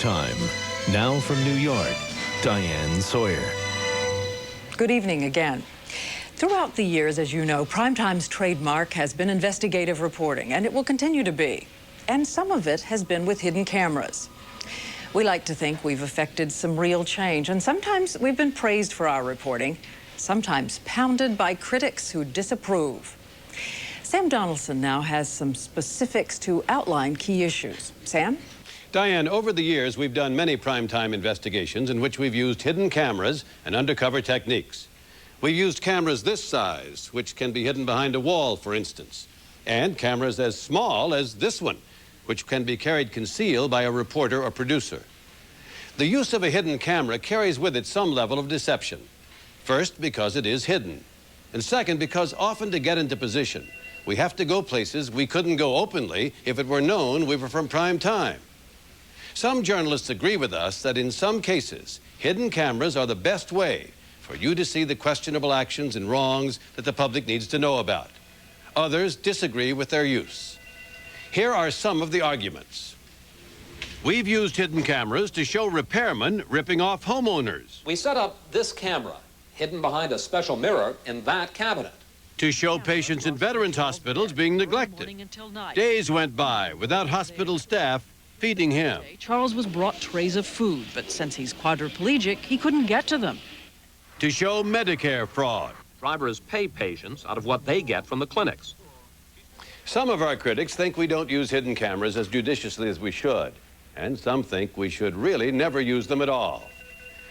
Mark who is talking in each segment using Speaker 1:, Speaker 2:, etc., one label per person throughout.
Speaker 1: Time. Now from New York, Diane Sawyer.
Speaker 2: Good evening again. Throughout the years, as you know, Primetime's trademark has been investigative reporting, and it will continue to be. And some of it has been with hidden cameras. We like to think we've effected some real change, and sometimes we've been praised for our reporting, sometimes pounded by critics who disapprove. Sam Donaldson now has some specifics to outline key issues. Sam?
Speaker 3: Diane, over the years, we've done many primetime investigations in which we've used hidden cameras and undercover techniques. We've used cameras this size, which can be hidden behind a wall, for instance, and cameras as small as this one, which can be carried concealed by a reporter or producer. The use of a hidden camera carries with it some level of deception. First, because it is hidden, and second, because often to get into position, we have to go places we couldn't go openly if it were known we were from prime time. Some journalists agree with us that in some cases, hidden cameras are the best way for you to see the questionable actions and wrongs that the public needs to know about. Others disagree with their use. Here are some of the arguments. We've used hidden cameras to show repairmen ripping off homeowners.
Speaker 4: We set up this camera hidden behind a special mirror in that cabinet.
Speaker 3: To show patients in veterans hospitals being neglected. Days went by without hospital staff feeding him.
Speaker 5: Charles was brought trays of food, but since he's quadriplegic, he couldn't get to them.
Speaker 3: To show Medicare fraud.
Speaker 4: Drivers pay patients out of what they get from the clinics.
Speaker 3: Some of our critics think we don't use hidden cameras as judiciously as we should, and some think we should really never use them at all.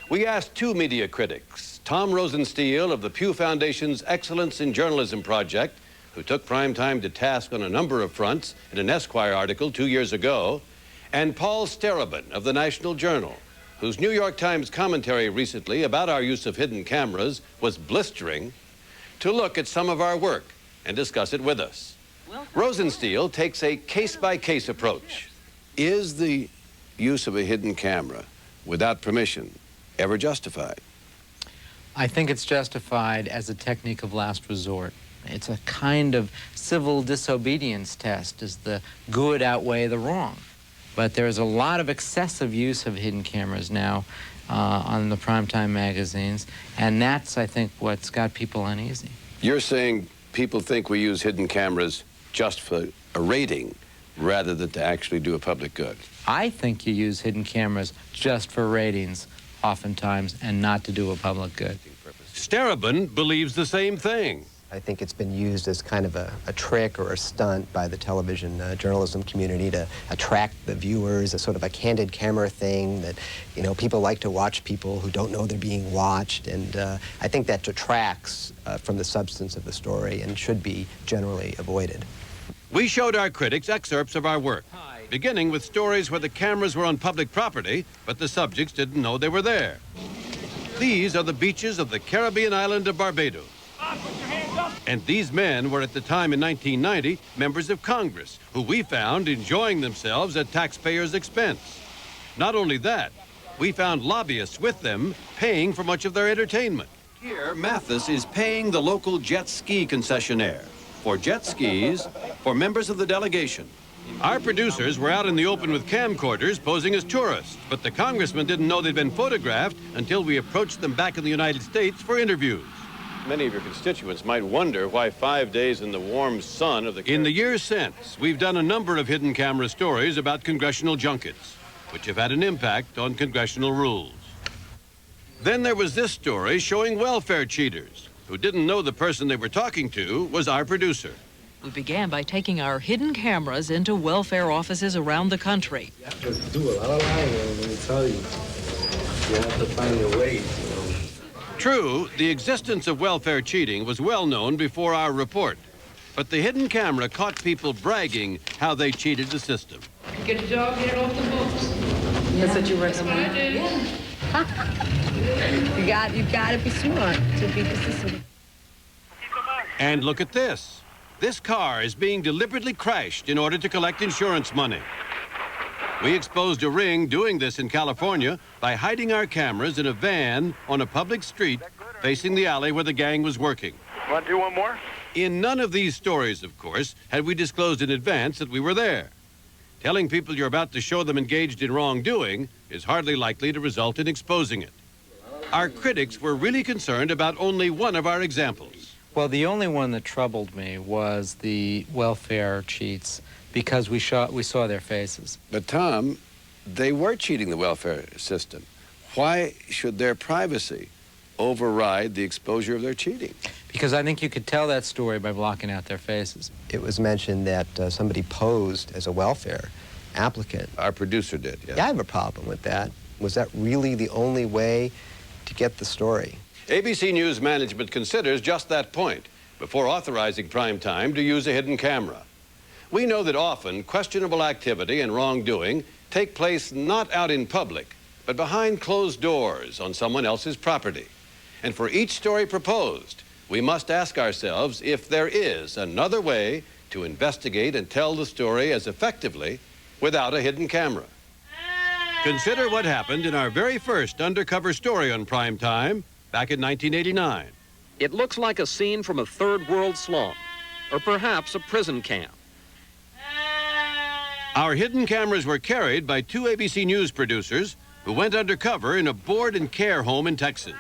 Speaker 3: We asked two media critics, Tom Rosenstiel of the Pew Foundation's Excellence in Journalism Project, who took Primetime to task on a number of fronts in an Esquire article 2 years ago, and Paul Starobin of the National Journal, whose New York Times commentary recently about our use of hidden cameras was blistering, to look at some of our work and discuss it with us. Rosenstiel takes a case-by-case approach. Is the use of a hidden camera without permission ever justified?
Speaker 6: I think it's justified as a technique of last resort. It's a kind of civil disobedience test. Does the good outweigh the wrong? But there's a lot of excessive use of hidden cameras now on the primetime magazines, and that's, I think, what's got people uneasy.
Speaker 3: You're saying people think we use hidden cameras just for a rating rather than to actually do a public good?
Speaker 6: I think you use hidden cameras just for ratings, oftentimes, and not to do a public good.
Speaker 3: Starobin believes the same thing.
Speaker 7: I think it's been used as kind of a trick or a stunt by the television journalism community to attract the viewers, a sort of a candid camera thing that, you know, people like to watch people who don't know they're being watched, and I think that detracts from the substance of the story and should be generally avoided.
Speaker 3: We showed our critics excerpts of our work, beginning with stories where the cameras were on public property, but the subjects didn't know they were there. These are the beaches of the Caribbean island of Barbados. And these men were at the time in 1990 members of Congress, who we found enjoying themselves at taxpayers' expense. Not only that, we found lobbyists with them paying for much of their entertainment. Here, Mathis is paying the local jet ski concessionaire for jet skis for members of the delegation. Our producers were out in the open with camcorders posing as tourists, but the congressmen didn't know they'd been photographed until we approached them back in the United States for interviews. Many of your constituents might wonder why 5 days in the warm sun of the... In the years since, we've done a number of hidden camera stories about congressional junkets, which have had an impact on congressional rules. Then there was this story showing welfare cheaters who didn't know the person they were talking to was our producer.
Speaker 5: We began by taking our hidden cameras into welfare offices around the country.
Speaker 8: You have to do a lot of lying, let me tell you. You have to find your way.
Speaker 3: True, the existence of welfare cheating was well known before our report, but the hidden camera caught people bragging how they cheated the system.
Speaker 9: Get a job, get it off the books.
Speaker 2: That's what you recommend?
Speaker 9: Yeah. you got to be smart to beat the system.
Speaker 3: And look at this. This car is being deliberately crashed in order to collect insurance money. We exposed a ring doing this in California by hiding our cameras in a van on a public street facing the alley where the gang was working.
Speaker 10: Want to do one more?
Speaker 3: In none of these stories, of course, had we disclosed in advance that we were there. Telling people you're about to show them engaged in wrongdoing is hardly likely to result in exposing it. Our critics were really concerned about only one of our examples.
Speaker 6: Well, the only one that troubled me was the welfare cheats, because we saw their faces.
Speaker 10: But Tom, they were cheating the welfare system. Why should their privacy override the exposure of their cheating?
Speaker 6: Because I think you could tell that story by blocking out their faces.
Speaker 7: It was mentioned that somebody posed as a welfare applicant.
Speaker 10: Our producer did, yes.
Speaker 7: Yeah, I have a problem with that. Was that really the only way to get the story?
Speaker 3: ABC News management considers just that point before authorizing Primetime to use a hidden camera. We know that often questionable activity and wrongdoing take place not out in public, but behind closed doors on someone else's property. And for each story proposed, we must ask ourselves if there is another way to investigate and tell the story as effectively without a hidden camera. Consider what happened in our very first undercover story on Primetime back in 1989.
Speaker 4: It looks like a scene from a third world slum, or perhaps a prison camp.
Speaker 3: Our hidden cameras were carried by two ABC News producers who went undercover in a board and care home in Texas.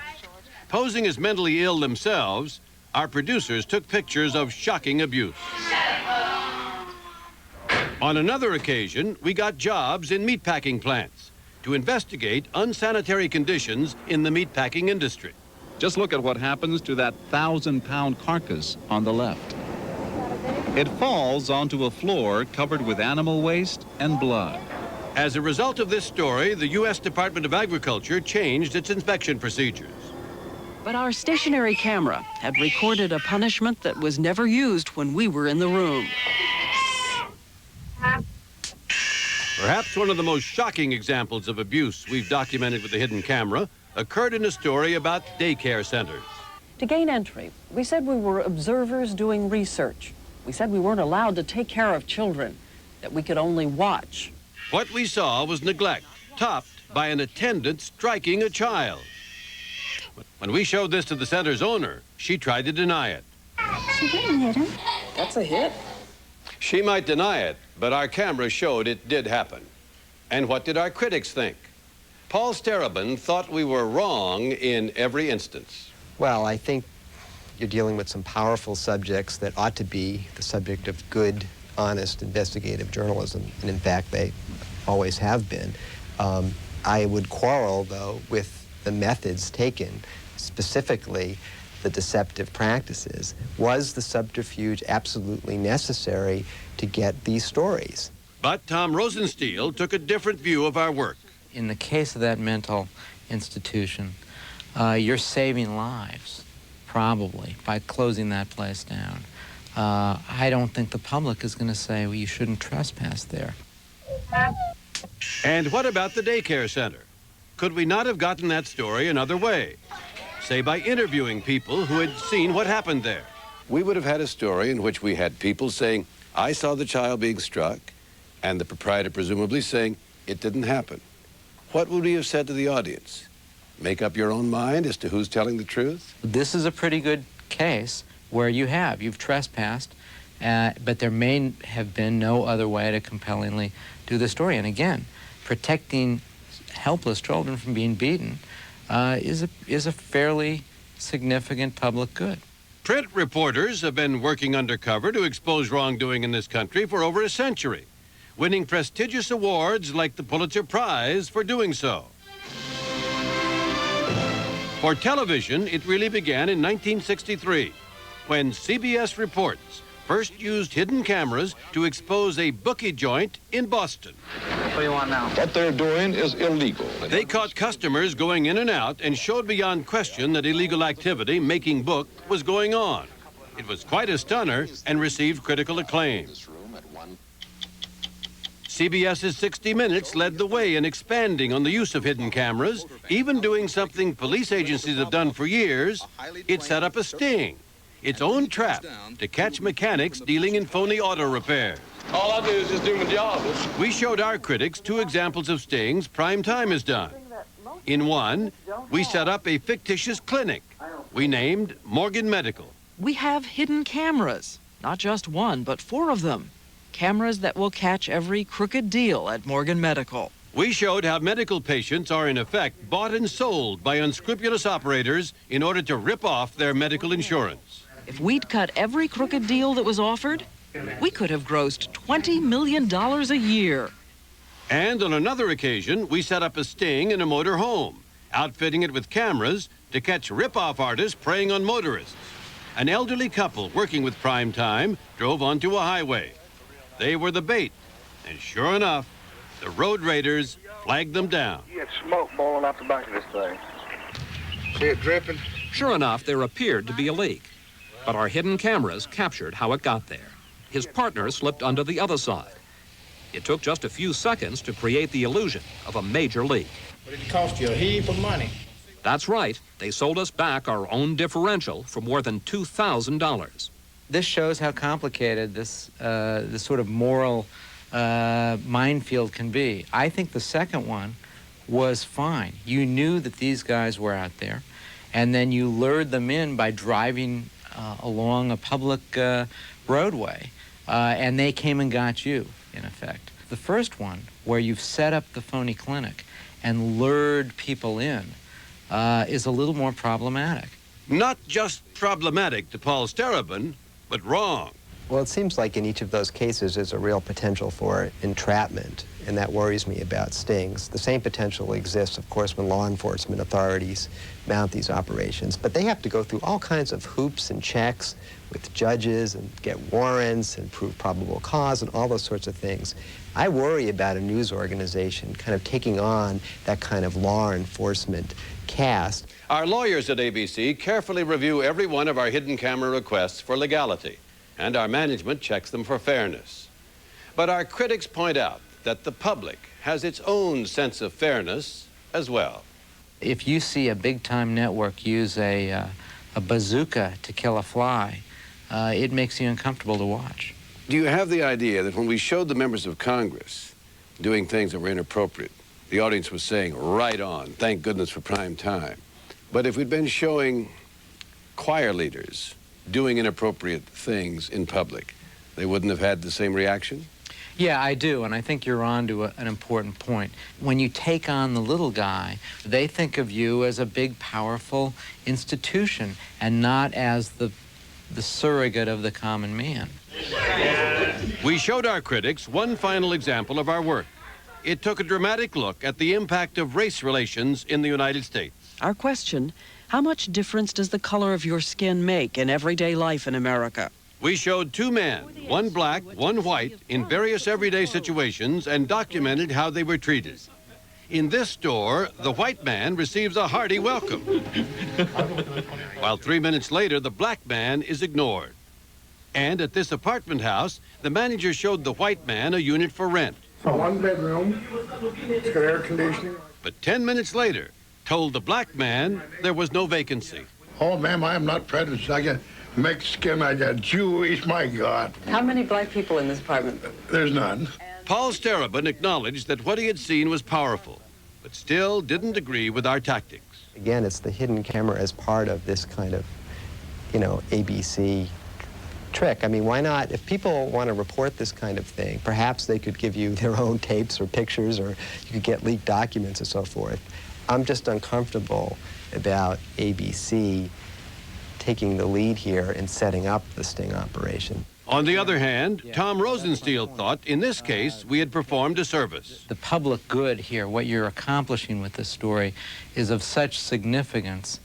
Speaker 3: Posing as mentally ill themselves, our producers took pictures of shocking abuse. On another occasion, we got jobs in meatpacking plants to investigate unsanitary conditions in the meatpacking industry.
Speaker 11: Just look at what happens to that 1,000-pound carcass on the left. It falls onto a floor covered with animal waste and blood.
Speaker 3: As a result of this story, the U.S. Department of Agriculture changed its inspection procedures.
Speaker 5: But our stationary camera had recorded a punishment that was never used when we were in the room.
Speaker 3: Perhaps one of the most shocking examples of abuse we've documented with the hidden camera occurred in a story about daycare centers.
Speaker 5: To gain entry, we said we were observers doing research. We said we weren't allowed to take care of children, that we could only watch.
Speaker 3: What we saw was neglect, topped by an attendant striking a child. When we showed this to the center's owner, she tried to deny it.
Speaker 9: She didn't hit him.
Speaker 5: That's a hit.
Speaker 3: She might deny it, but our camera showed it did happen. And what did our critics think? Paul Starobin thought we were wrong in every instance.
Speaker 7: Well, I think you're dealing with some powerful subjects that ought to be the subject of good, honest, investigative journalism, and in fact, they always have been. I would quarrel, though, with the methods taken, specifically the deceptive practices. Was the subterfuge absolutely necessary to get these stories?
Speaker 3: But Tom Rosenstiel took a different view of our work.
Speaker 6: In the case of that mental institution, you're saving lives, probably, by closing that place down. I don't think the public is going to say, well, you shouldn't trespass there.
Speaker 3: And what about the daycare center? Could we not have gotten that story another way? Say by interviewing people who had seen what happened there.
Speaker 10: We would have had a story in which we had people saying, I saw the child being struck, and the proprietor presumably saying, it didn't happen. What would we have said to the audience? Make up your own mind as to who's telling the truth?
Speaker 6: This is a pretty good case where you've trespassed, but there may have been no other way to compellingly do the story. And again, protecting helpless children from being beaten is a fairly significant public good.
Speaker 3: Print reporters have been working undercover to expose wrongdoing in this country for over a century, winning prestigious awards like the Pulitzer Prize for doing so. For television, it really began in 1963, when CBS Reports first used hidden cameras to expose a bookie joint in Boston.
Speaker 12: What do you want now?
Speaker 13: What they're doing is illegal.
Speaker 3: They caught customers going in and out and showed beyond question that illegal activity, making book, was going on. It was quite a stunner and received critical acclaim. CBS's 60 Minutes led the way in expanding on the use of hidden cameras, even doing something police agencies have done for years. It set up a sting, its own trap, to catch mechanics dealing in phony auto repairs.
Speaker 13: All I do is just do my job.
Speaker 3: We showed our critics 2 examples of stings Primetime has done. In one, we set up a fictitious clinic we named Morgan Medical.
Speaker 5: We have hidden cameras, not just one, but 4 of them. cameras that will catch every crooked deal at Morgan Medical.
Speaker 3: We showed how medical patients are in effect bought and sold by unscrupulous operators in order to rip off their medical insurance.
Speaker 5: If we'd cut every crooked deal that was offered, we could have grossed $20 million a year.
Speaker 3: And on another occasion, we set up a sting in a motor home, outfitting it with cameras to catch rip-off artists preying on motorists. An elderly couple working with Primetime drove onto a highway. They were the bait, and sure enough, the road raiders flagged them down.
Speaker 12: You had smoke blowing out the back of this thing. See it dripping?
Speaker 4: Sure enough, there appeared to be a leak. But our hidden cameras captured how it got there. His partner slipped under the other side. It took just a few seconds to create the illusion of a major leak.
Speaker 12: But it cost you a heap of money.
Speaker 4: That's right. They sold us back our own differential for more than $2,000.
Speaker 6: This shows how complicated this sort of moral minefield can be. I think the second one was fine. You knew that these guys were out there, and then you lured them in by driving along a public roadway, and they came and got you, in effect. The first one, where you've set up the phony clinic and lured people in, is a little more problematic.
Speaker 3: Not just problematic to Paul Starobin, but wrong.
Speaker 7: Well, it seems like in each of those cases there's a real potential for entrapment, and that worries me about stings. The same potential exists, of course, when law enforcement authorities mount these operations, but they have to go through all kinds of hoops and checks with judges and get warrants and prove probable cause and all those sorts of things. I worry about a news organization kind of taking on that kind of law enforcement cast.
Speaker 3: Our lawyers at ABC carefully review every one of our hidden camera requests for legality, and our management checks them for fairness. But our critics point out that the public has its own sense of fairness as well.
Speaker 6: If you see a big-time network use a bazooka to kill a fly, it makes you uncomfortable to watch.
Speaker 10: Do you have the idea that when we showed the members of Congress doing things that were inappropriate, the audience was saying, right on, thank goodness for prime time. But if we'd been showing choir leaders doing inappropriate things in public, they wouldn't have had the same reaction?
Speaker 6: Yeah, I do, and I think you're on to an important point. When you take on the little guy, they think of you as a big, powerful institution and not as the surrogate of the common man.
Speaker 3: We showed our critics one final example of our work. It took a dramatic look at the impact of race relations in the United States.
Speaker 5: Our question, how much difference does the color of your skin make in everyday life in America?
Speaker 3: We showed two men, one black, one white, in various everyday situations and documented how they were treated. In this store, the white man receives a hearty welcome, while 3 minutes later, the black man is ignored. And at this apartment house, the manager showed the white man a unit for rent.
Speaker 12: A one-bedroom, it's got air conditioning.
Speaker 3: But 10 minutes later, told the black man there was no vacancy.
Speaker 12: Oh, ma'am, I am not prejudiced. I got Mexican, I got Jewish, my God.
Speaker 5: How many black people in this apartment?
Speaker 12: There's none.
Speaker 3: Paul Starobin acknowledged that what he had seen was powerful, but still didn't agree with our tactics.
Speaker 7: Again, it's the hidden camera as part of this kind of, ABC trick. I mean, why not? If people want to report this kind of thing, perhaps they could give you their own tapes or pictures, or you could get leaked documents and so forth. I'm just uncomfortable about ABC taking the lead here in setting up the sting operation.
Speaker 3: On the other hand, Tom Rosenstiel thought in this case we had performed a service.
Speaker 6: The public good here, what you're accomplishing with this story, is of such significance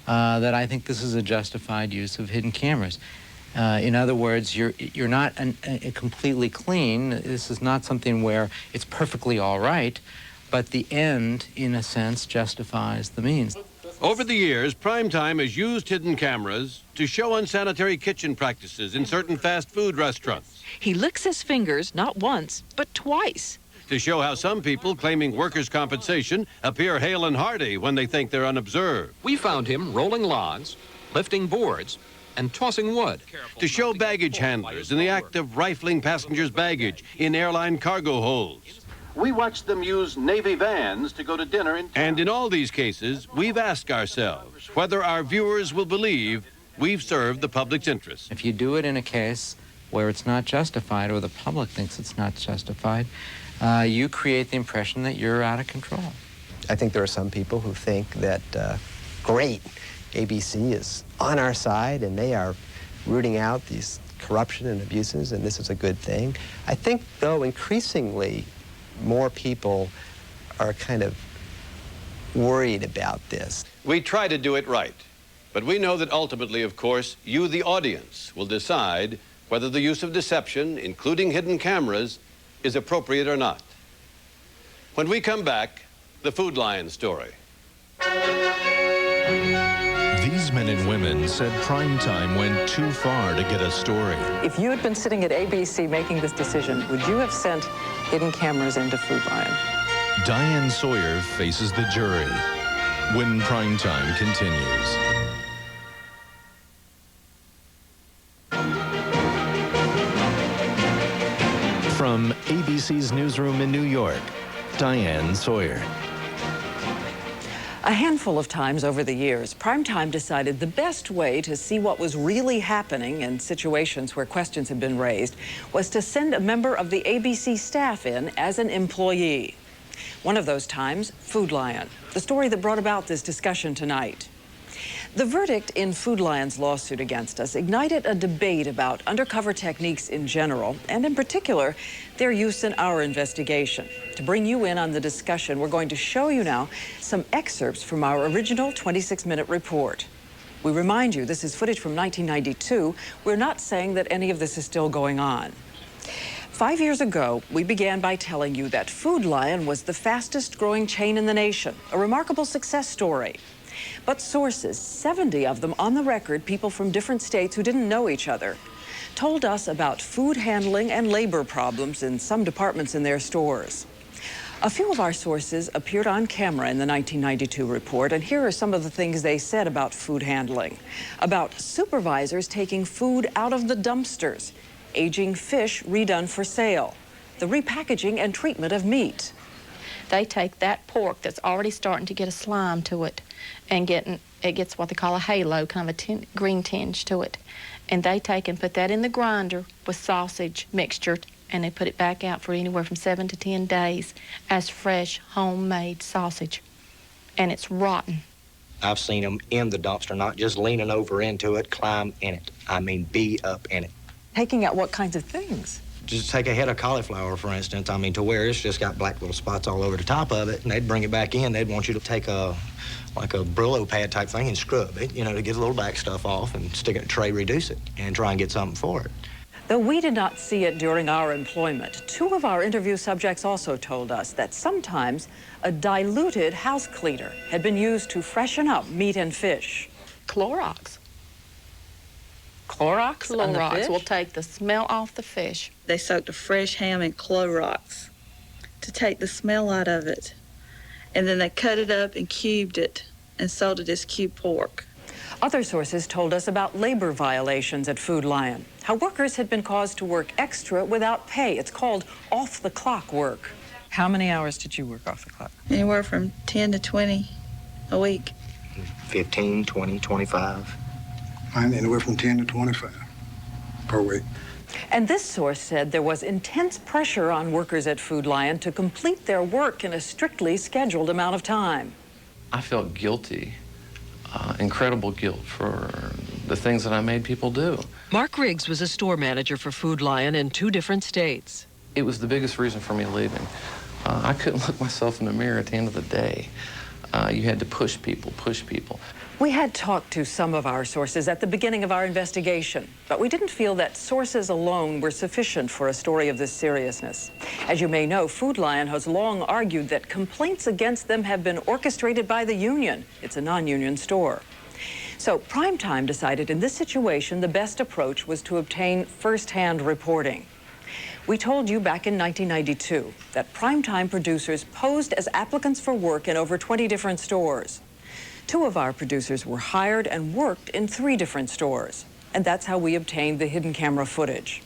Speaker 6: that I think this is a justified use of hidden cameras. In other words, you're not completely clean. This is not something where it's perfectly all right, but the end, in a sense, justifies the means.
Speaker 3: Over the years, Primetime has used hidden cameras to show unsanitary kitchen practices in certain fast food restaurants.
Speaker 5: He licks his fingers not once, but twice.
Speaker 3: To show how some people claiming workers' compensation appear hale and hearty when they think they're unobserved.
Speaker 4: We found him rolling logs, lifting boards, and tossing wood.
Speaker 3: To show baggage handlers in the act of rifling passengers' baggage in airline cargo holds. We watched them use Navy vans to go to dinner in town. And in all these cases, we've asked ourselves whether our viewers will believe we've served the public's interest.
Speaker 6: If you do it in a case where it's not justified or the public thinks it's not justified, you create the impression that you're out of control.
Speaker 7: I think there are some people who think that, great, ABC is on our side and they are rooting out these corruption and abuses, and this is a good thing. I think, though, increasingly more people are kind of worried about this.
Speaker 3: We try to do it right, but we know that ultimately, of course, you, the audience, will decide whether the use of deception, including hidden cameras, is appropriate or not. When we come back, the Food Lion story.
Speaker 1: These men and women said Primetime went too far to get a story.
Speaker 2: If you had been sitting at ABC making this decision, would you have sent hidden cameras into Food Lion?
Speaker 1: Diane Sawyer faces the jury when Primetime continues. From ABC's newsroom in New York, Diane Sawyer.
Speaker 2: A handful of times over the years, Primetime decided the best way to see what was really happening in situations where questions had been raised was to send a member of the ABC staff in as an employee. One of those times, Food Lion, the story that brought about this discussion tonight. The verdict in Food Lion's lawsuit against us ignited a debate about undercover techniques in general, and in particular, their use in our investigation. To bring you in on the discussion, we're going to show you now some excerpts from our original 26-minute report. We remind you, this is footage from 1992. We're not saying that any of this is still going on. 5 years ago, we began by telling you that Food Lion was the fastest growing chain in the nation, a remarkable success story. But sources, 70 of them on the record, people from different states who didn't know each other, told us about food handling and labor problems in some departments in their stores. A few of our sources appeared on camera in the 1992 report, and here are some of the things they said about food handling. About supervisors taking food out of the dumpsters, aging fish redone for sale, the repackaging and treatment of meat.
Speaker 14: They take that pork that's already starting to get a slime to it and it gets what they call a halo, kind of a green tinge to it. And they take and put that in the grinder with sausage mixture, and they put it back out for anywhere from 7 to 10 days as fresh, homemade sausage. And it's rotten.
Speaker 15: I've seen them in the dumpster, not just leaning over into it, climb in it. I mean, be up in it.
Speaker 2: Taking out what kinds of things?
Speaker 15: Just take a head of cauliflower, for instance, I mean, to where it's just got black little spots all over the top of it, and they'd bring it back in. They'd want you to take like a Brillo pad type thing and scrub it, you know, to get the little back stuff off and stick it in a tray, reduce it, and try and get something for it.
Speaker 2: Though we did not see it during our employment, 2 of our interview subjects also told us that sometimes a diluted house cleaner had been used to freshen up meat and fish.
Speaker 14: Clorox.
Speaker 2: Clorox on the fish?
Speaker 14: Will take the smell off the fish.
Speaker 16: They soaked a fresh ham in Clorox to take the smell out of it. And then they cut it up and cubed it and sold it as cubed pork.
Speaker 2: Other sources told us about labor violations at Food Lion, how workers had been caused to work extra without pay. It's called off-the-clock work. How many hours did you work off the clock?
Speaker 16: Anywhere from 10 to 20 a week.
Speaker 15: 15, 20, 25.
Speaker 17: Mine anywhere from 10 to 25 per week.
Speaker 2: And this source said there was intense pressure on workers at Food Lion to complete their work in a strictly scheduled amount of time.
Speaker 18: I felt guilty, incredible guilt for the things that I made people do.
Speaker 5: Mark Riggs was a store manager for Food Lion in 2 different states.
Speaker 18: It was the biggest reason for me leaving. I couldn't look myself in the mirror at the end of the day. You had to push people, push people.
Speaker 2: We had talked to some of our sources at the beginning of our investigation, but we didn't feel that sources alone were sufficient for a story of this seriousness. As you may know, Food Lion has long argued that complaints against them have been orchestrated by the union. It's a non-union store. So Primetime decided in this situation the best approach was to obtain first-hand reporting. We told you back in 1992 that Primetime producers posed as applicants for work in over 20 different stores. 2 of our producers were hired and worked in 3 different stores, and that's how we obtained the hidden camera footage.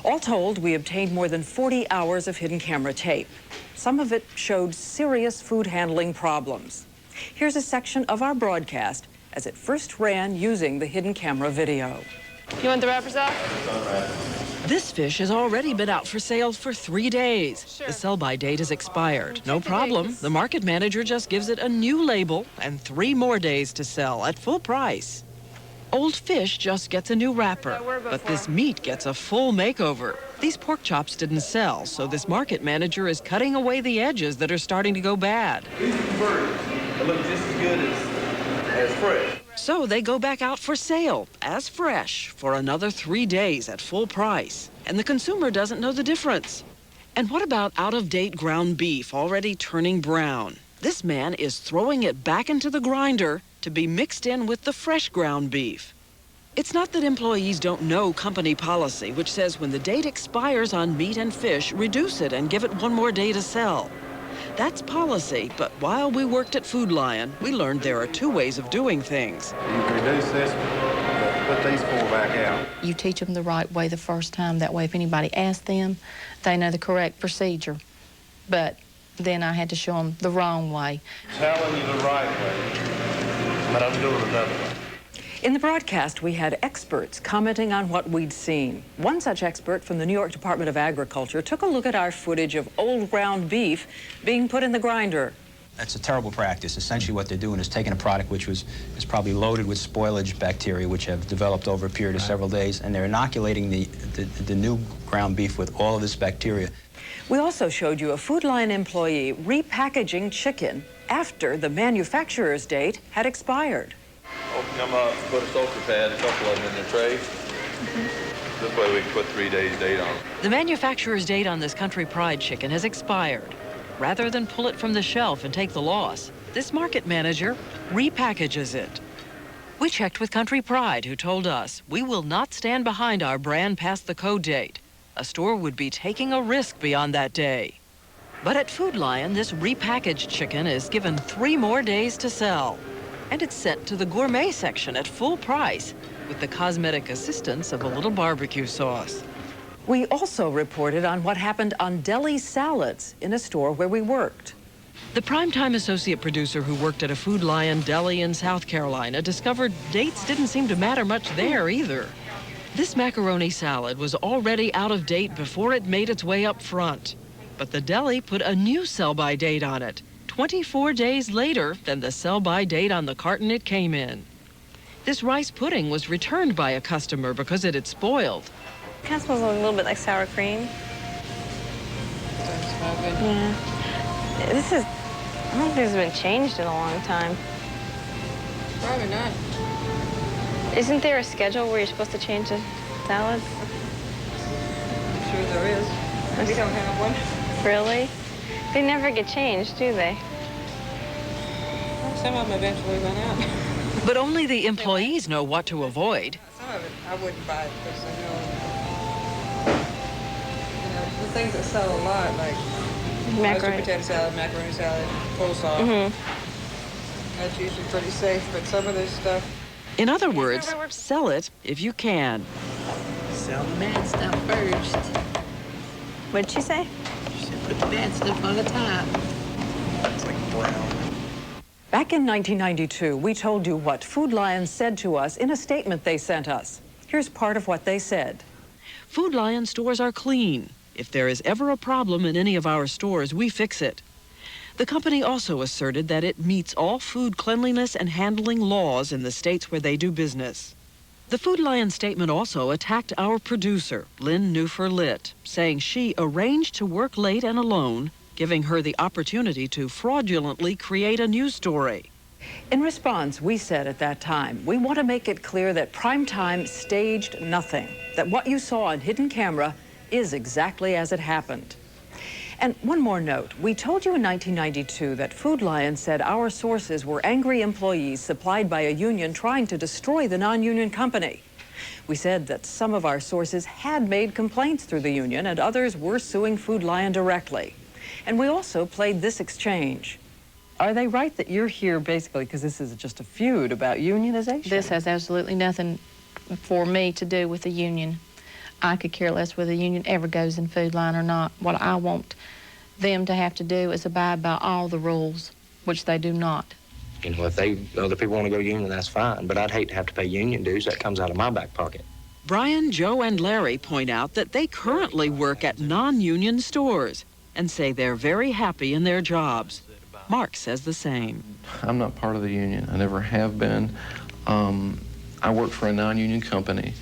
Speaker 2: All told, we obtained more than 40 hours of hidden camera tape. Some of it showed serious food handling problems. Here's a section of our broadcast as it first ran using the hidden camera video.
Speaker 14: You want the wrappers off?
Speaker 5: This fish has already been out for sale for 3 days. The sell-by date has expired. No problem. The market manager just gives it a new label and 3 more days to sell at full price. Old fish just gets a new wrapper, but this meat gets a full makeover. These pork chops didn't sell, so this market manager is cutting away the edges that are starting to go bad.
Speaker 13: These are birds. They look just as good as fresh.
Speaker 5: So they go back out for sale, as fresh, for another 3 days at full price. And the consumer doesn't know the difference. And what about out-of-date ground beef already turning brown? This man is throwing it back into the grinder to be mixed in with the fresh ground beef. It's not that employees don't know company policy, which says when the date expires on meat and fish, reduce it and give it 1 more day to sell. That's policy, but while we worked at Food Lion, we learned there are 2 ways of doing things.
Speaker 8: You reduce this, but put these 4 back out.
Speaker 14: You teach them the right way the first time. That way, if anybody asks them, they know the correct procedure. But then I had to show them the wrong way.
Speaker 8: Telling you the right way, but I'm doing another way.
Speaker 2: In the broadcast, we had experts commenting on what we'd seen. One such expert from the New York Department of Agriculture took a look at our footage of old ground beef being put in the grinder.
Speaker 19: That's a terrible practice. Essentially what they're doing is taking a product which is probably loaded with spoilage bacteria which have developed over a period of several days, and they're inoculating the new ground beef with all of this bacteria.
Speaker 2: We also showed you a Food Lion employee repackaging chicken after the manufacturer's date had expired.
Speaker 13: Open them up, put a sulfur pad, a couple of them in their tray. This way we can put 3 days date on them.
Speaker 5: The manufacturer's date on this Country Pride chicken has expired. Rather than pull it from the shelf and take the loss, this market manager repackages it. We checked with Country Pride, who told us we will not stand behind our brand past the code date. A store would be taking a risk beyond that day. But at Food Lion, this repackaged chicken is given 3 more days to sell. And it's sent to the gourmet section at full price with the cosmetic assistance of a little barbecue sauce. We also reported on what happened on deli salads in a store where we worked. The Primetime associate producer who worked at a Food Lion deli in South Carolina discovered dates didn't seem to matter much there either. This macaroni salad was already out of date before it made its way up front. But the deli put a new sell-by date on it, 24 days later than the sell-by date on the carton it came in. This rice pudding was returned by a customer because it had spoiled.
Speaker 20: Kind of smells a little bit like sour cream.
Speaker 14: Doesn't smell good.
Speaker 20: Yeah. This is, I don't think this has been changed in a long time.
Speaker 14: Probably not.
Speaker 20: Isn't there a schedule where you're supposed to change the salads?
Speaker 14: I'm sure there is. We don't have one.
Speaker 20: Really? They never get changed, do they?
Speaker 14: Some of them eventually run out.
Speaker 5: But only the employees know what to avoid.
Speaker 14: Some of it I wouldn't buy it because I know, the things that sell a lot, like
Speaker 20: Macaroni.
Speaker 14: potato salad, macaroni salad, coleslaw. That's usually pretty safe, but some of this stuff.
Speaker 5: In other words, sell it if you can.
Speaker 14: Sell the bad stuff first.
Speaker 20: What'd she say?
Speaker 14: She said put the bad stuff on the top.
Speaker 19: It's like brown.
Speaker 2: Back in 1992, we told you what Food Lion said to us in a statement they sent us. Here's part of what they said.
Speaker 5: Food Lion stores are clean. If there is ever a problem in any of our stores, we fix it. The company also asserted that it meets all food cleanliness and handling laws in the states where they do business. The Food Lion statement also attacked our producer, Lynn Newfer-Litt, saying she arranged to work late and alone, giving her the opportunity to fraudulently create a news story.
Speaker 2: In response, we said at that time, we want to make it clear that Primetime staged nothing, that what you saw on hidden camera is exactly as it happened. And one more note, we told you in 1992 that Food Lion said our sources were angry employees supplied by a union trying to destroy the non-union company. We said that some of our sources had made complaints through the union and others were suing Food Lion directly. And we also played this exchange. Are they right that you're here basically because this is just a feud about unionization?
Speaker 14: This has absolutely nothing for me to do with the union. I could care less whether the union ever goes in Food Lion or not. What I want them to have to do is abide by all the rules, which they do not.
Speaker 15: You know, if other people want to go union, that's fine, but I'd hate to have to pay union dues. That comes out of my back pocket.
Speaker 5: Brian, Joe, and Larry point out that they currently work at non-union stores and say they're very happy in their jobs. Mark says the same.
Speaker 18: I'm not part of the union. I never have been. I work for a non-union company.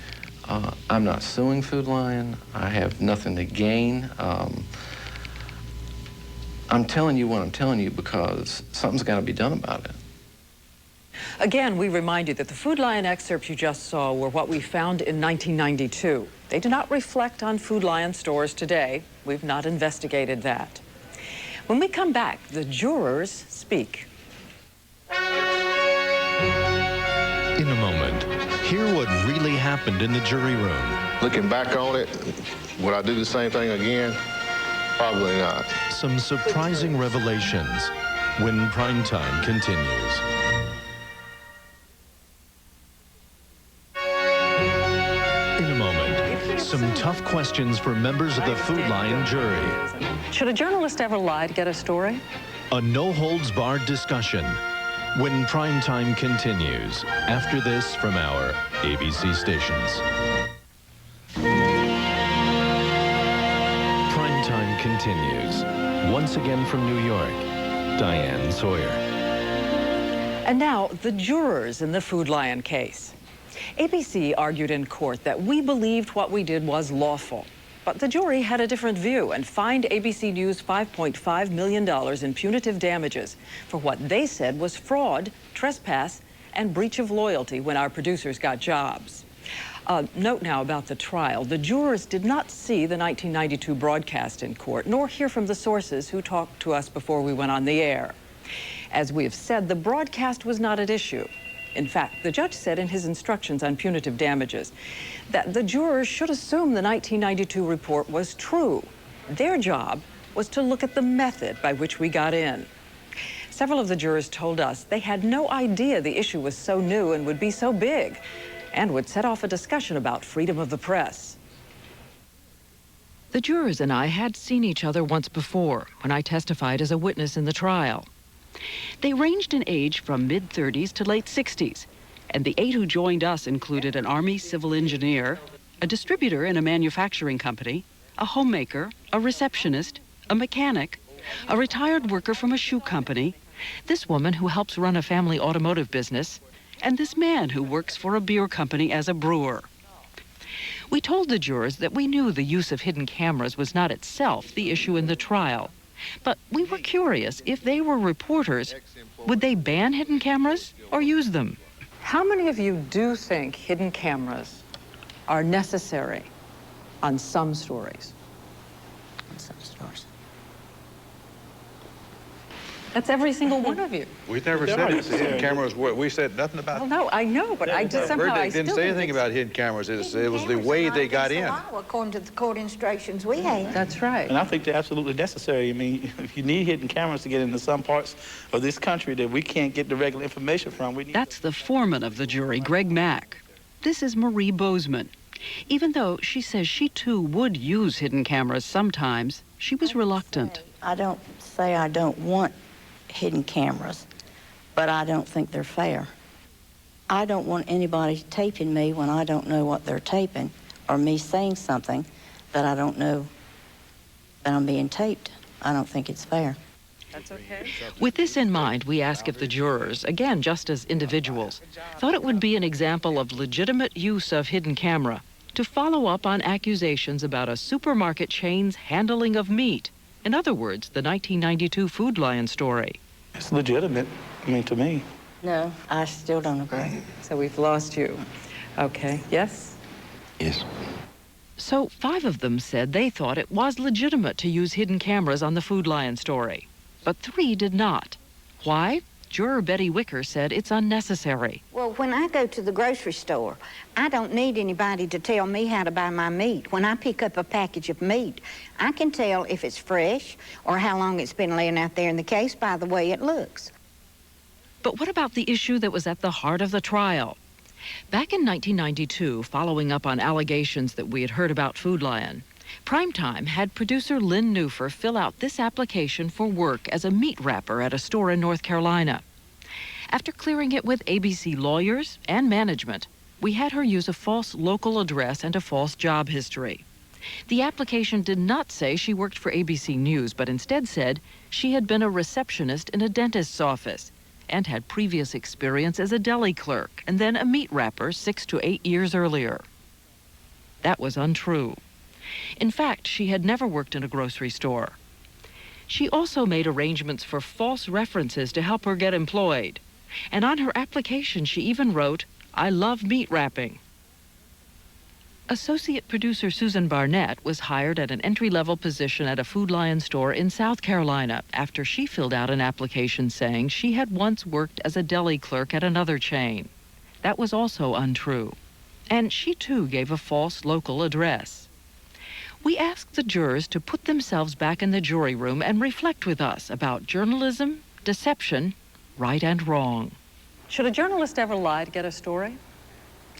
Speaker 18: I'm not suing Food Lion. I have nothing to gain. I'm telling you what I'm telling you because something's got to be done about it.
Speaker 2: Again, we remind you that the Food Lion excerpts you just saw were what we found in 1992. They do not reflect on Food Lion stores today. We've not investigated that. When we come back, the jurors speak.
Speaker 1: In a moment, hear what really happened in the jury room.
Speaker 21: Looking back on it, would I do the same thing again? Probably not.
Speaker 1: Some surprising revelations when Primetime continues. In a moment, some tough questions for members of the Food Lion jury.
Speaker 2: Should a journalist ever lie to get a story?
Speaker 1: A no-holds-barred discussion when Primetime continues after this from our ABC stations. Primetime continues. Once again from New York, Diane Sawyer.
Speaker 2: And now, the jurors in the Food Lion case. ABC argued in court that we believed what we did was lawful. But the jury had a different view and fined ABC News $5.5 million in punitive damages for what they said was fraud, trespass, and breach of loyalty when our producers got jobs. Note now about the trial. The jurors did not see the 1992 broadcast in court, nor hear from the sources who talked to us before we went on the air. As we have said, the broadcast was not at issue. In fact, the judge said in his instructions on punitive damages that the jurors should assume the 1992 report was true. Their job was to look at the method by which we got in. Several of the jurors told us they had no idea the issue was so new and would be so big, and would set off a discussion about freedom of the press.
Speaker 5: The jurors and I had seen each other once before when I testified as a witness in the trial. They ranged in age from mid-30s to late 60s, and the 8 who joined us included an Army civil engineer, a distributor in a manufacturing company, a homemaker, a receptionist, a mechanic, a retired worker from a shoe company, this woman who helps run a family automotive business, and this man who works for a beer company as a brewer. We told the jurors that we knew the use of hidden cameras was not itself the issue in the trial, but we were curious if they were reporters, would they ban hidden cameras or use them?
Speaker 2: How many of you do think hidden cameras are necessary on some stories?
Speaker 22: On some stories.
Speaker 2: That's every single one of you.
Speaker 13: We never said hidden cameras. We said nothing about.
Speaker 2: Well, no, I know, but I just somehow I
Speaker 13: didn't
Speaker 2: still
Speaker 13: say anything about hidden cameras. It was the way they got in.
Speaker 22: According to the court instructions we had.
Speaker 2: That's right.
Speaker 23: And I think they're absolutely necessary. I mean, if you need hidden cameras to get into some parts of this country that we can't get the regular information from, we need.
Speaker 5: That's the foreman of the jury, Greg Mack. This is Marie Bozeman. Even though she says she too would use hidden cameras sometimes, she was reluctant.
Speaker 22: I don't say I don't want hidden cameras, but I don't think they're fair. I don't want anybody taping me when I don't know what they're taping, or me saying something that I don't know that I'm being taped. I don't think it's fair.
Speaker 2: That's okay.
Speaker 5: With this in mind, we ask if the jurors, again just as individuals, thought it would be an example of legitimate use of hidden camera to follow up on accusations about a supermarket chain's handling of meat. In other words, the 1992 Food Lion story.
Speaker 23: It's legitimate, I mean, to me.
Speaker 22: No, I still don't agree.
Speaker 2: So we've lost you. Okay, yes?
Speaker 23: Yes.
Speaker 5: So 5 of them said they thought it was legitimate to use hidden cameras on the Food Lion story, but 3 did not. Why? Juror Betty Wicker said it's unnecessary.
Speaker 22: Well, when I go to the grocery store, I don't need anybody to tell me how to buy my meat. When I pick up a package of meat, I can tell if it's fresh or how long it's been laying out there in the case by the way it looks.
Speaker 5: But what about the issue that was at the heart of the trial? Back in 1992, following up on allegations that we had heard about Food Lion, Primetime had producer Lynn Newfer fill out this application for work as a meat wrapper at a store in North Carolina. After clearing it with ABC lawyers and management, We had her use a false local address and a false job history. The application did not say she worked for ABC News, but instead said she had been a receptionist in a dentist's office and had previous experience as a deli clerk and then a meat wrapper 6 to 8 years earlier. That was untrue. In fact, she had never worked in a grocery store. She also made arrangements for false references to help her get employed. And on her application, she even wrote, "I love meat wrapping." Associate producer Susan Barnett was hired at an entry-level position at a Food Lion store in South Carolina after she filled out an application saying she had once worked as a deli clerk at another chain. That was also untrue. And she too gave a false local address. We asked the jurors to put themselves back in the jury room and reflect with us about journalism, deception, right and wrong.
Speaker 2: Should a journalist ever lie to get a story?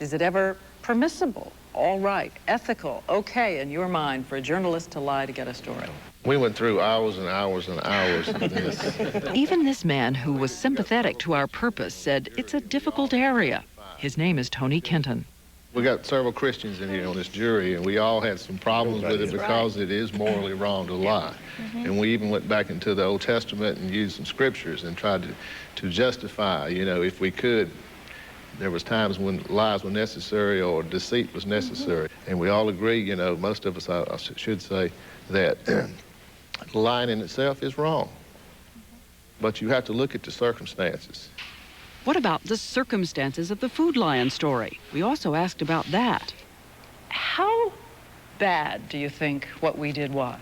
Speaker 2: Is it ever permissible, all right, ethical, okay in your mind for a journalist to lie to get a story?
Speaker 21: We went through hours and hours and hours of this.
Speaker 5: Even this man who was sympathetic to our purpose said it's a difficult area. His name is Tony Kenton.
Speaker 21: We got several Christians in here on this jury, and we all had some problems with it because it is morally wrong to lie. And we even went back into the Old Testament and used some scriptures and tried to justify, you know, if we could. There was times when lies were necessary or deceit was necessary. And we all agree, you know, most of us, I should say, that lying in itself is wrong. But you have to look at the circumstances.
Speaker 5: What about the circumstances of the Food Lion story? We also asked about that.
Speaker 2: How bad do you think what we did was?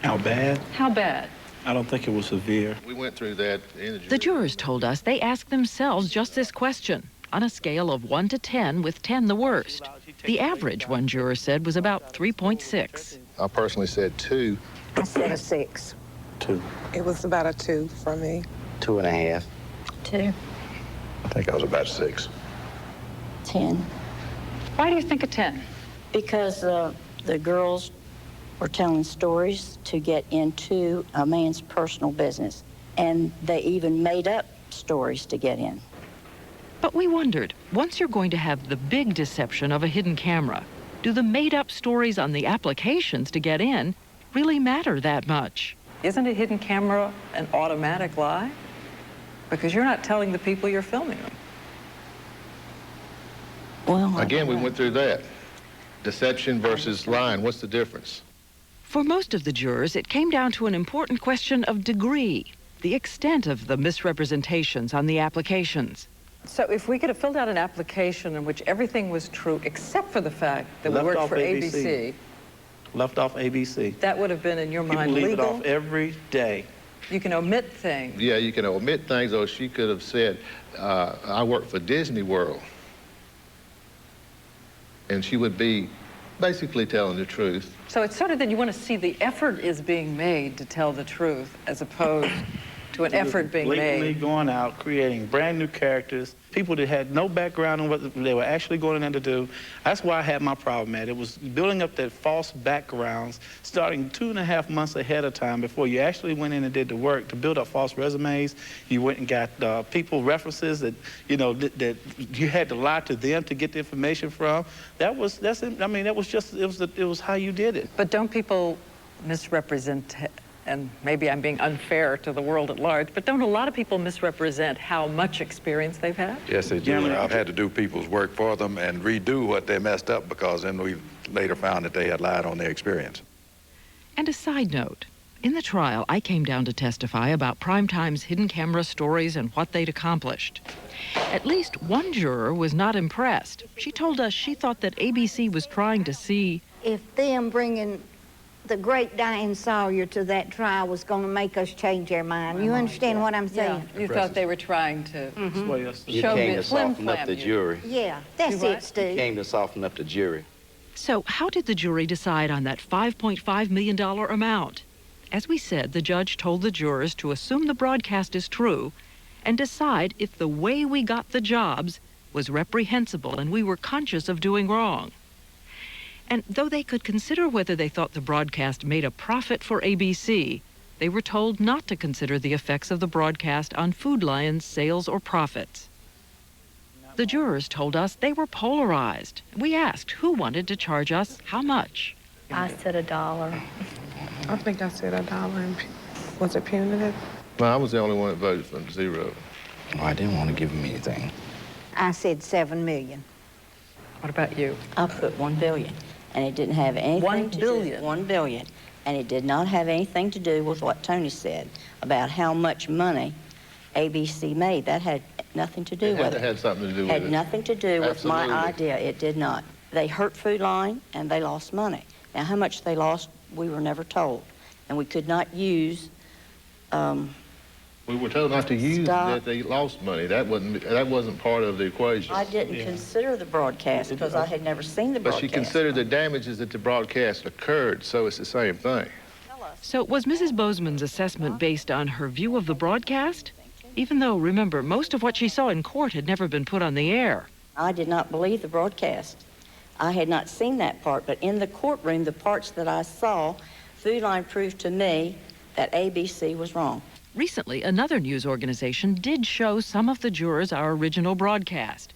Speaker 23: How bad?
Speaker 2: How bad?
Speaker 23: I don't think it was severe.
Speaker 21: We went through that in the jury.
Speaker 5: The jurors told us they asked themselves just this question, on a scale of 1 to 10, with 10 the worst. The average, one juror said, was about 3.6.
Speaker 21: I personally said 2.
Speaker 9: I said a 6.
Speaker 23: 2.
Speaker 9: It was about a 2 for me.
Speaker 15: 2.5.
Speaker 22: 2.
Speaker 21: I think I was about 6.
Speaker 22: 10.
Speaker 2: Why do you think a 10?
Speaker 22: Because the girls were telling stories to get into a man's personal business, and they even made up stories to get in.
Speaker 5: But we wondered, once you're going to have the big deception of a hidden camera, do the made-up stories on the applications to get in really matter that much?
Speaker 2: Isn't a hidden camera an automatic lie? Because you're not telling the people you're filming them.
Speaker 22: Well,
Speaker 21: Again, we went through that. Deception versus lying, what's the difference?
Speaker 5: For most of the jurors, it came down to an important question of degree, the extent of the misrepresentations on the applications.
Speaker 2: So if we could have filled out an application in which everything was true except for the fact that we worked for ABC,
Speaker 23: left off ABC.
Speaker 2: that would have been, in your mind,
Speaker 23: People leave
Speaker 2: legal?
Speaker 23: it off every day.
Speaker 2: You can omit things.
Speaker 21: Yeah, you can omit things, or she could have said, I work for Disney World. And she would be basically telling the truth.
Speaker 2: So it's sort of that you want to see the effort is being made to tell the truth as opposed to an effort being
Speaker 23: Blatantly
Speaker 2: made.
Speaker 23: going out, creating brand new characters, people that had no background on what they were actually going in there to do. That's why I had my problem, man. It was building up that false backgrounds, starting 2.5 months ahead of time before you actually went in and did the work to build up false resumes. You went and got people references that, you know, that you had to lie to them to get the information from. It was how you did it.
Speaker 2: But don't people misrepresent, and maybe I'm being unfair to the world at large, but don't a lot of people misrepresent how much experience they've had?
Speaker 10: Yes, they do. I've had to do people's work for them and redo what they messed up, because then we later found that they had lied on their experience.
Speaker 5: And a side note, in the trial, I came down to testify about Primetime's hidden camera stories and what they'd accomplished. At least one juror was not impressed. She told us she thought that ABC was trying to see
Speaker 11: if them bringing the great Diane Sawyer to that trial was going to make us change our mind. You understand what I'm saying?
Speaker 2: Yeah. You thought they were trying to
Speaker 24: You
Speaker 2: show
Speaker 24: came
Speaker 2: me
Speaker 24: to soften up the jury.
Speaker 11: Yeah, that's it, Steve.
Speaker 24: You came to soften up the jury.
Speaker 5: So how did the jury decide on that $5.5 million amount? As we said, the judge told the jurors to assume the broadcast is true and decide if the way we got the jobs was reprehensible and we were conscious of doing wrong. And though they could consider whether they thought the broadcast made a profit for ABC, they were told not to consider the effects of the broadcast on Food Lion's sales or profits. The jurors told us they were polarized. We asked who wanted to charge us how much.
Speaker 4: I said $1.
Speaker 9: I think I said $1. And was it punitive?
Speaker 21: Well, I was the only one that voted for $0.
Speaker 19: Well, I didn't want to give him anything.
Speaker 11: I said $7 million.
Speaker 2: What about you?
Speaker 22: I put $1 billion, and it didn't have anything
Speaker 2: $1
Speaker 22: to
Speaker 2: billion?
Speaker 22: do. $1 billion, and it did not have anything to do with what Tony said about how much money ABC made. That had nothing to do with it.
Speaker 21: It had something to do with it.
Speaker 22: Had nothing to do with my idea. It did not. They hurt Food Line, and they lost money. Now, how much they lost, we were never told, and we could not use.
Speaker 21: We were told not to use that they lost money. That wasn't part of the equation.
Speaker 22: I didn't consider the broadcast because I had never seen the broadcast.
Speaker 21: But she considered the damages that the broadcast occurred, so it's the same thing.
Speaker 5: So was Mrs. Bozeman's assessment based on her view of the broadcast? Even though, remember, most of what she saw in court had never been put on the air.
Speaker 22: I did not believe the broadcast. I had not seen that part, but in the courtroom, the parts that I saw, Food Line proved to me that ABC was wrong.
Speaker 5: Recently, another news organization did show some of the jurors our original broadcast.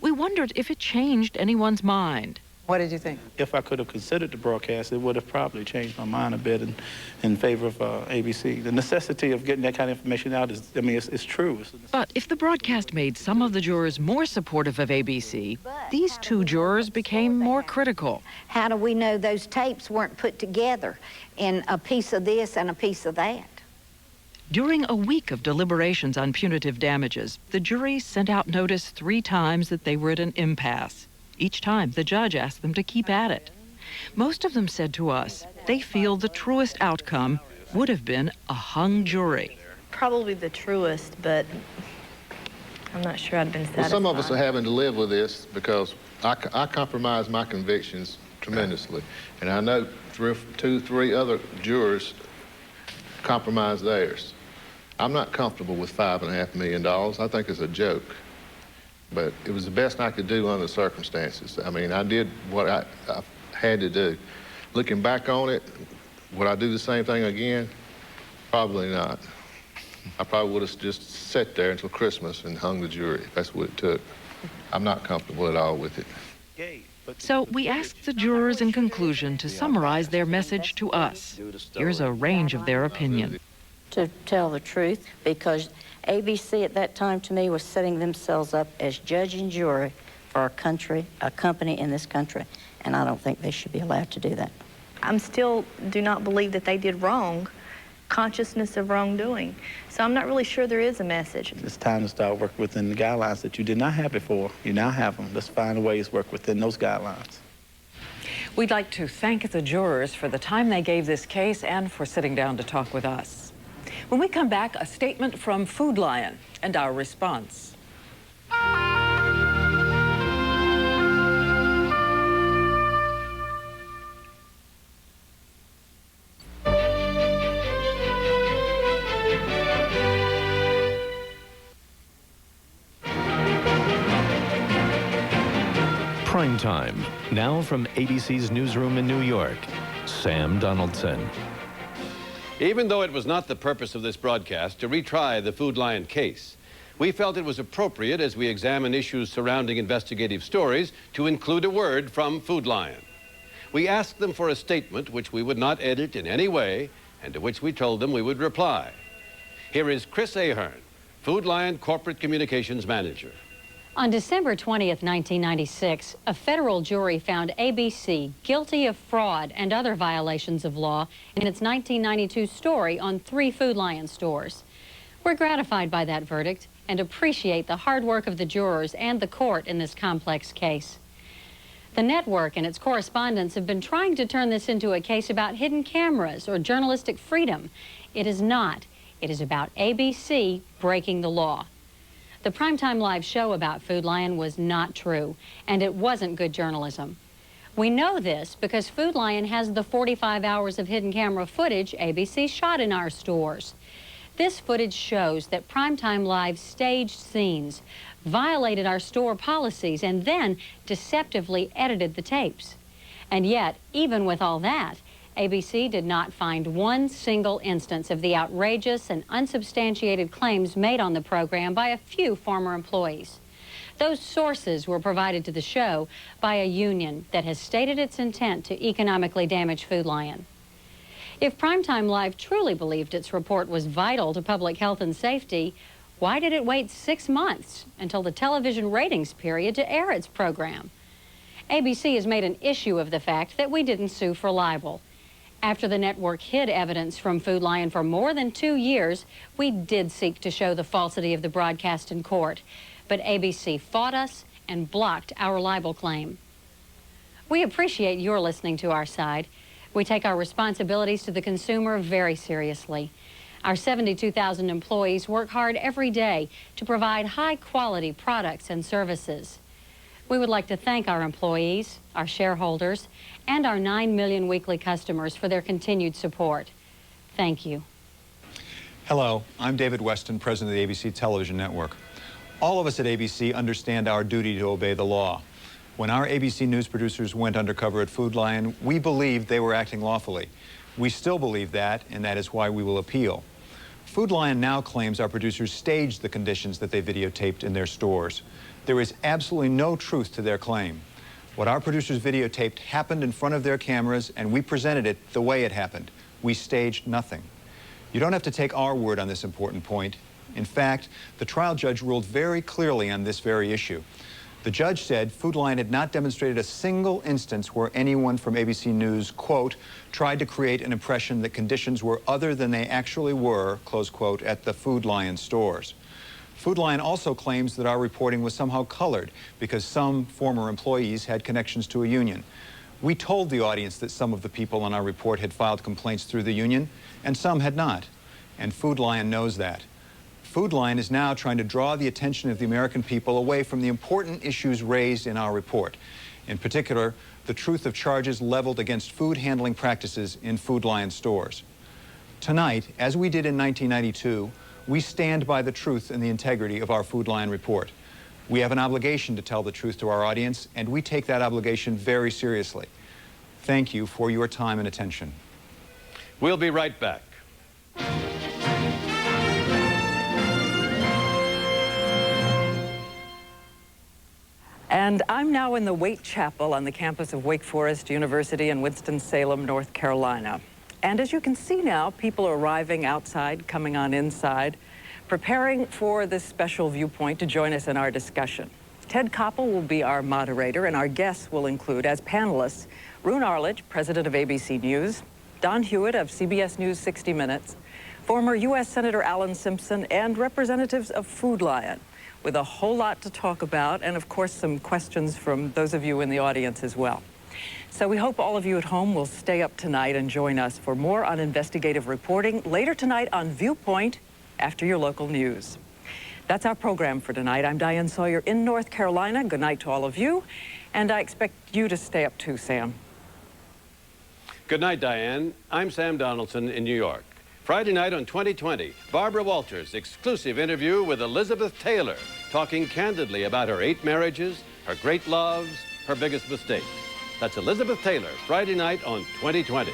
Speaker 5: We wondered if it changed anyone's mind.
Speaker 2: What did you think?
Speaker 23: If I could have considered the broadcast, it would have probably changed my mind a bit in favor of ABC. The necessity of getting that kind of information out is, I mean, it's true.
Speaker 5: But if the broadcast made some of the jurors more supportive of ABC, these two jurors became more critical.
Speaker 11: How do we know those tapes weren't put together in a piece of this and a piece of that?
Speaker 5: During a week of deliberations on punitive damages, the jury sent out notice 3 times that they were at an impasse. Each time, the judge asked them to keep at it. Most of them said to us they feel the truest outcome would have been a hung jury.
Speaker 4: Probably the truest, but I'm not sure I'd been satisfied.
Speaker 21: Well, some of us are having to live with this because I compromise my convictions tremendously. And I know 2, 3 other jurors compromise theirs. I'm not comfortable with $5.5 million. I think it's a joke. But it was the best I could do under the circumstances. I mean, I did what I had to do. Looking back on it, would I do the same thing again? Probably not. I probably would have just sat there until Christmas and hung the jury, if that's what it took. I'm not comfortable at all with it.
Speaker 5: So we asked the jurors in conclusion to summarize their message to us. Here's a range of their opinion.
Speaker 22: To tell the truth, because ABC at that time to me was setting themselves up as judge and jury for a company in this country, and I don't think they should be allowed to do that.
Speaker 4: I'm still do not believe that they did wrong, consciousness of wrongdoing. So I'm not really sure there is a message.
Speaker 23: It's time to start working within the guidelines that you did not have before. You now have them. Let's find ways to work within those guidelines.
Speaker 2: We'd like to thank the jurors for the time they gave this case and for sitting down to talk with us. When we come back, a statement from Food Lion and our response.
Speaker 1: Primetime, now from ABC's newsroom in New York. Sam Donaldson.
Speaker 3: Even though it was not the purpose of this broadcast to retry the Food Lion case, we felt it was appropriate as we examine issues surrounding investigative stories to include a word from Food Lion. We asked them for a statement which we would not edit in any way and to which we told them we would reply. Here is Chris Ahern, Food Lion Corporate Communications Manager.
Speaker 6: On December 20th, 1996, a federal jury found ABC guilty of fraud and other violations of law in its 1992 story on 3 Food Lion stores. We're gratified by that verdict and appreciate the hard work of the jurors and the court in this complex case. The network and its correspondents have been trying to turn this into a case about hidden cameras or journalistic freedom. It is not. It is about ABC breaking the law. The Primetime Live show about Food Lion was not true, and it wasn't good journalism. We know this because Food Lion has the 45 hours of hidden camera footage ABC shot in our stores. This footage shows that Primetime Live staged scenes, violated our store policies, and then deceptively edited the tapes. And yet, even with all that, ABC did not find one single instance of the outrageous and unsubstantiated claims made on the program by a few former employees. Those sources were provided to the show by a union that has stated its intent to economically damage Food Lion. If Primetime Live truly believed its report was vital to public health and safety, why did it wait 6 months until the television ratings period to air its program? ABC has made an issue of the fact that we didn't sue for libel. After the network hid evidence from Food Lion for more than 2 years, we did seek to show the falsity of the broadcast in court. But ABC fought us and blocked our libel claim. We appreciate your listening to our side. We take our responsibilities to the consumer very seriously. Our 72,000 employees work hard every day to provide high-quality products and services. We would like to thank our employees, our shareholders, and our 9 million weekly customers for their continued support. Thank you.
Speaker 7: Hello, I'm David Weston, president of the ABC Television Network. All of us at ABC understand our duty to obey the law. When our ABC News producers went undercover at Food Lion, we believed they were acting lawfully. We still believe that, and that is why we will appeal. Food Lion now claims our producers staged the conditions that they videotaped in their stores. There is absolutely no truth to their claim. What our producers videotaped happened in front of their cameras, and we presented it the way it happened. We staged nothing. You don't have to take our word on this important point. In fact, the trial judge ruled very clearly on this very issue. The judge said Food Lion had not demonstrated a single instance where anyone from ABC News, quote, tried to create an impression that conditions were other than they actually were, close quote, at the Food Lion stores. Food Lion also claims that our reporting was somehow colored because some former employees had connections to a union. We told the audience that some of the people on our report had filed complaints through the union, and some had not. And Food Lion knows that. Food Lion is now trying to draw the attention of the American people away from the important issues raised in our report. In particular, the truth of charges leveled against food handling practices in Food Lion stores. Tonight, as we did in 1992, we stand by the truth and the integrity of our Food Lion report. We have an obligation to tell the truth to our audience, and we take that obligation very seriously. Thank you for your time and attention.
Speaker 3: We'll be right back.
Speaker 2: And I'm now in the Waite Chapel on the campus of Wake Forest University in Winston-Salem, North Carolina. And as you can see now, people are arriving outside, coming on inside, preparing for this special viewpoint to join us in our discussion. Ted Koppel will be our moderator, and our guests will include, as panelists, Roone Arledge, president of ABC News, Don Hewitt of CBS News 60 Minutes, former U.S. Senator Alan Simpson, and representatives of Food Lion, with a whole lot to talk about, and of course some questions from those of you in the audience as well. So we hope all of you at home will stay up tonight and join us for more on investigative reporting later tonight on Viewpoint after your local news. That's our program for tonight. I'm Diane Sawyer in North Carolina. Good night to all of you, and I expect you to stay up too, Sam.
Speaker 3: Good night, Diane. I'm Sam Donaldson in New York. Friday night on 2020, Barbara Walters' exclusive interview with Elizabeth Taylor, talking candidly about her 8 marriages, her great loves, her biggest mistakes. That's Elizabeth Taylor, Friday night on 2020.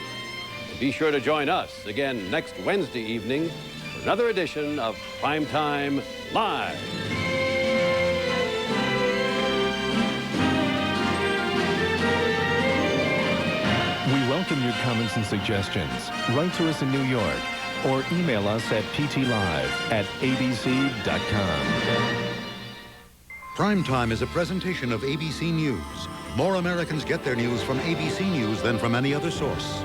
Speaker 3: And be sure to join us again next Wednesday evening for another edition of Primetime Live.
Speaker 1: We welcome your comments and suggestions. Write to us in New York or email us at ptlive@abc.com.
Speaker 12: Primetime is a presentation of ABC News. More Americans get their news from ABC News than from any other source.